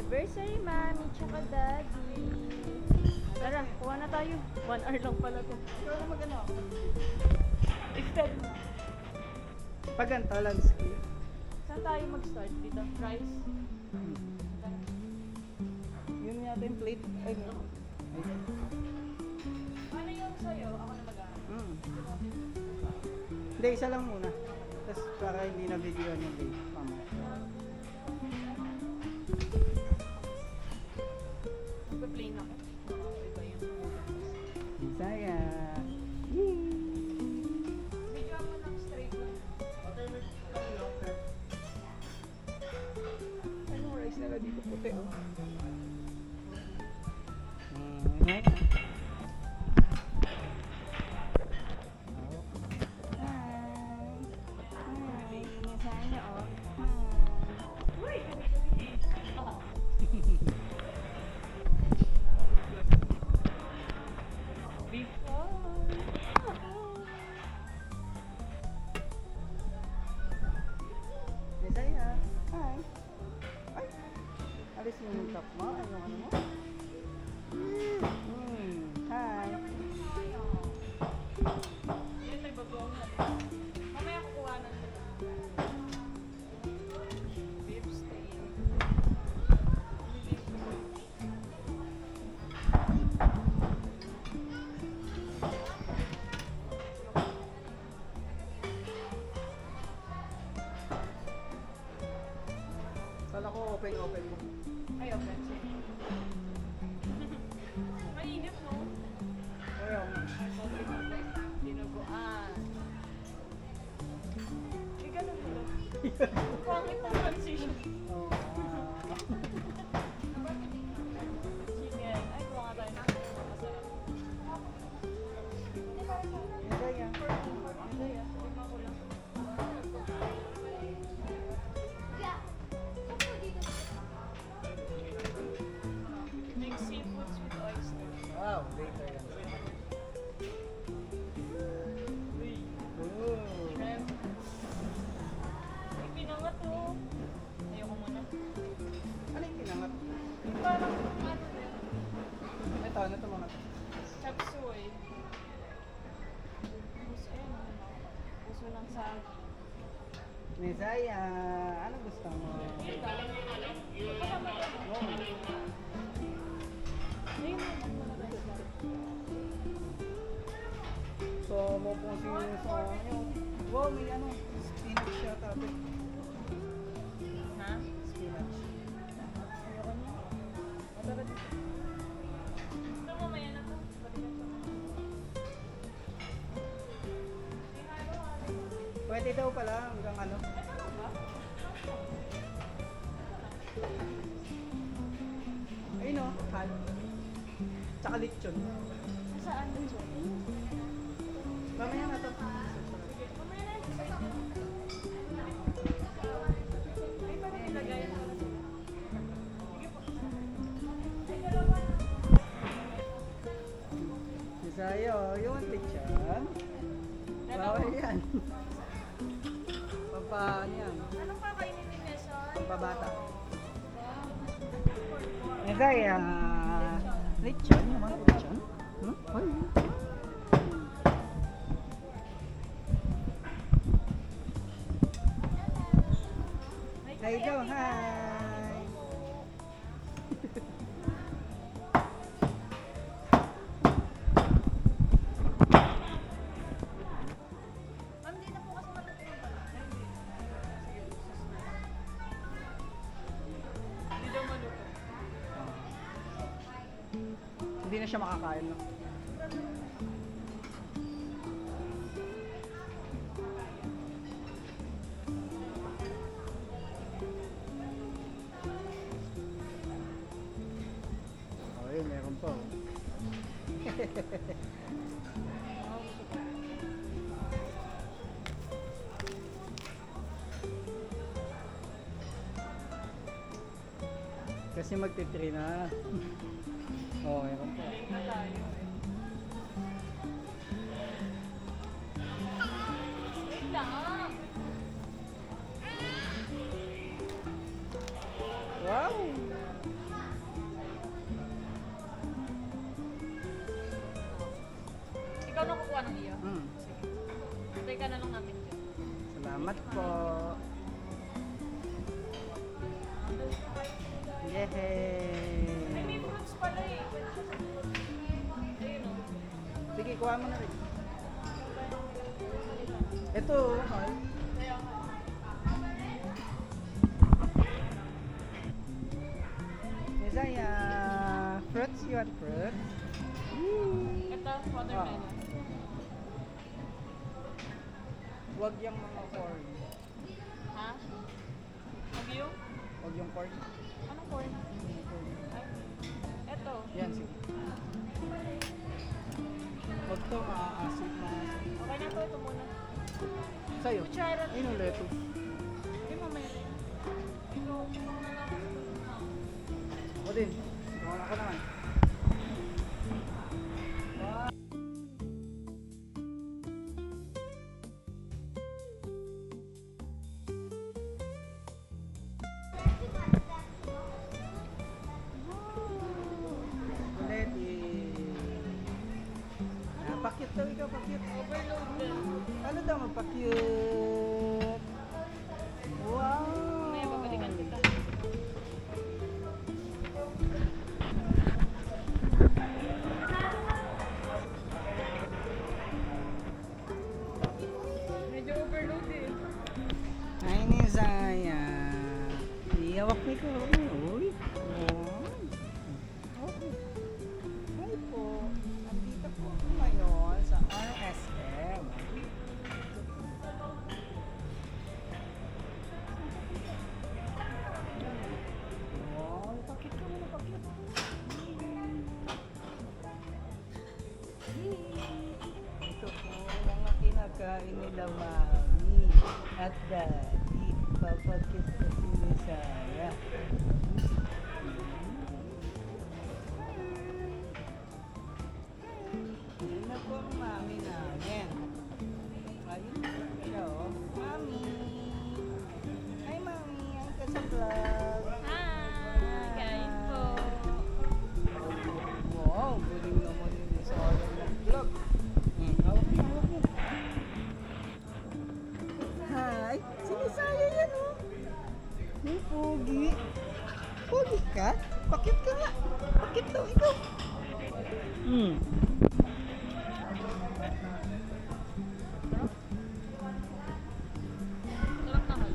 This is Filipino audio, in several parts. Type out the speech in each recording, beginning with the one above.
anniversary, Mami, tsaka Daddy. Tara, kuha na tayo. 1 hour lang pala to. Ikaw na mag-ano? Extend. Pag ganito, landscape. Saan tayo mag-start dito? Rice? Yun yata yung plate. Ay, no. Ay. Ano yung sa'yo? Ako na mag-ano. Hindi, isa lang muna. Tapos para hindi na videoan yung plate. Mamaya. Magpa-plain ako. Iba yun. Bisaya. Video mo lang straight lang. Anong rice nila dito puti, oh? Bisaya. Hi. Ay. Alis mo yung top mo. Ano mo? Hi. Yun, may bagoong na. Mamaya kukuha na nila. Beef steak. Kala ko open mo. Ay, open siya. Mainit, no? Ayun. Dinuguan. Eh, ganun mo lang. Pangit ang transition. Oh, Chicken. Ay, kuha nga tayo ng masarap. Bisaya. Masaya. Tignan ko lang. Mixed seafoods with oyster. Wow, later yan. Ooh. Shrimp. Ay, pinangat to. Ayoko muna. Ano yung pinangat? Yung parang ano din. Ito, ano ito mga to? Chop suey. Puso, ayun. Puso ng sagi. Bisaya. Ano gusto mo? Kasama ko. Oh. Ayun, malagay. So, mo po sa yung wow, may ano, spinach siya tabi. Ha? Spinach. Ayoko niya. Masarap dito. Ito mamaya na to. Balikan ko. Pwede daw pala hanggang ano. Ayun o, hal. Tsaka lechon. Saan na siya? Mamaya na to. Mamaya na. Ay, parang nilagay na. Sige po. Ay, dalawa. Bisaya, you want lechon? Bawal yan. Pampaan yan. Anong kakainin ni Meson? Pampabata. Bisaya. Lechon, you want lechon? Ay. Hi, go, hi. Ma'am, di na po kasi matutulog pala. Hindi daw maluto. Hindi na siya makakain, no? Oh, yun, meron pa. Oh. Kasi magti-3 na. Oh, meron pa. Late na tayo. Wait lang. Wow! Lagay ka na lang namin dyan. Salamat po. Ay, may Yehey! fruits pala eh. Ayun o. Sige, kuha mo na rin. Ito, mahal. Kaya nga. Messiah! Fruits, you want fruits? Ito, watermelon. Huwag yung mga corn. Ha? Huwag yung? Huwag yung corn. Anong corn? Ay, ito. Yan, sige. Huwag to, maaasip, maaasip. Okay na to, ito muna. Sa'yo? Kutsara. Ayun yung lettuce. Hindi mamaya na yun. Ikaw, muna lang. O din, wala ka naman. Ulit pakyut daw ikaw, pakyut. Overload din. Ano daw magpakyut? Wow! Mamaya babalikan kita. Medyo overload eh. Ay, ni Zaya. Iyawak ni ko. Uy. Okay. Hi po. Andito po ako ngayon sa RSM. Wow, pakit ka muna, pakit. Ito po mga kinakain nila mami at daddy. Papakit ko si Messiah. Yun na po ang mami namin. Ayun siya oh. Mami! Hi mami! Ang ka sa vlog. Hi! Kain po. Wow! Galing naman yun sa oras ng vlog. Hawak mo, hawak mo. Hi! Si Messiah yan oh. Hey, Pogi. Pogi ka? Pakit ka nga. Pakit daw ikaw. Sarap naman.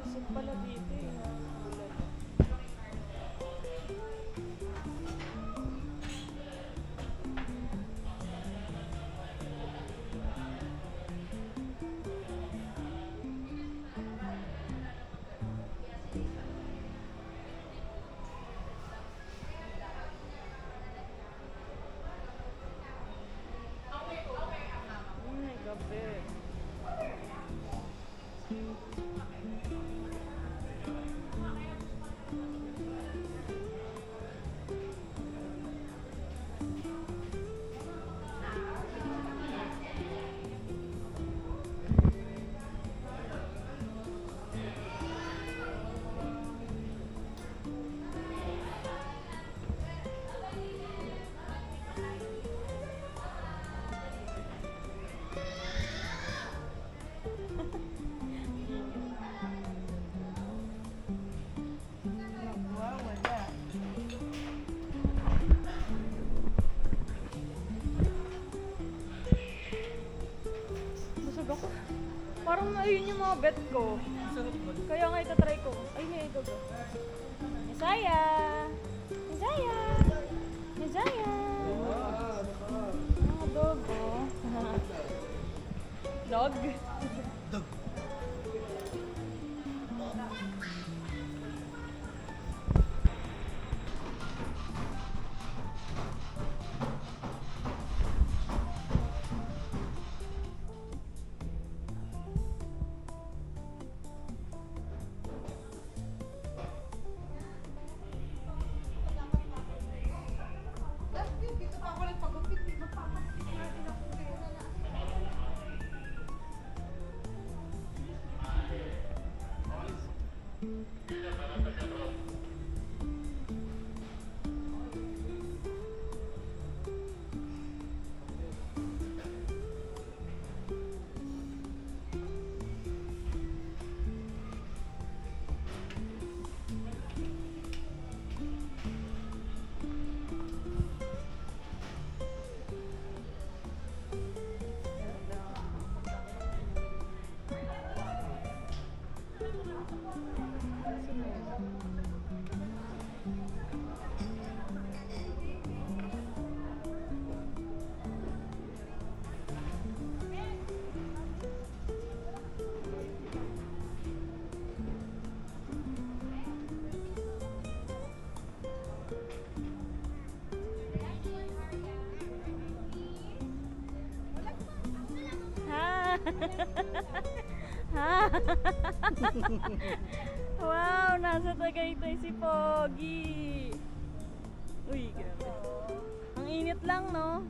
Isip pala dito eh. Ay, gabi. Nagwawala. Busog ako. Parang ayun yung mga bet ko. Sarap ba? Kaya nga itatry ko. Ay, nga ito ba? Messiah! Messiah! Messiah! Mga dog, oh. Dog? Dog. Ha? Wow, nasa Tagaytay si Pogi. Uy, grabe. Ang init lang, no?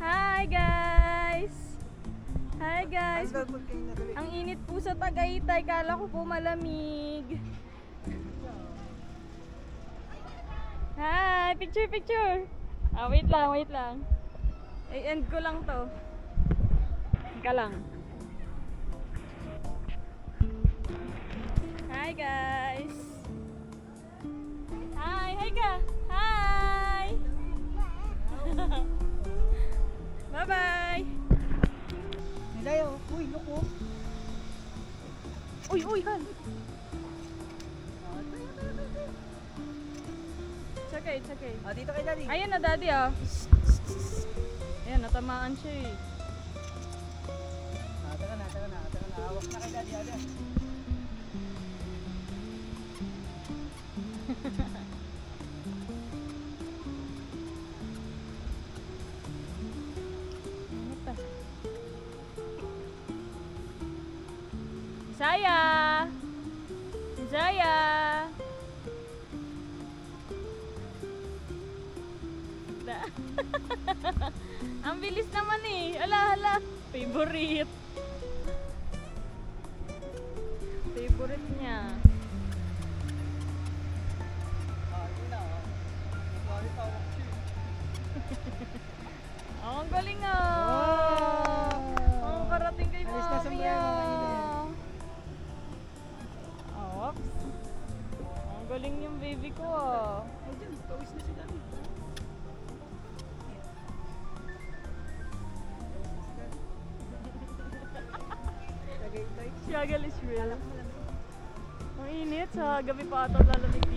Hi, guys! Hi, guys! Ang dapat kayo nadali. Ang init po sa Tagaytay. Kala ko po malamig. Hi! Picture, picture! Ah, wait lang, wait lang. I-end ko lang to. Ka lang. Hi, guys! Hi! Hi ka! Hi! Bye-bye! Nilayo. Uy, loko. Uy, uy, Han! It's okay, it's okay. Ah, dito kay daddy. Ayun na, daddy, oh. Ayan, natamaan siya eh. Ah, taka na. Hawak na kay daddy agad. Ano pa? Isaya! Isaya! Da- Ang bilis naman eh. Ala. Favorite. Favorite niya. Ah, yun na. Sorry, hawak siya. Oh, ang galing ah. Wow. Oh, karating kay Alis na sa mami mga ah. kanina. Oh, oops. Ang galing yung baby ko ah. Ay, dyan. Pawis na si daddy. Tagaytay. Siya galis real. Ang init sa gabi pa ata lalamig dito.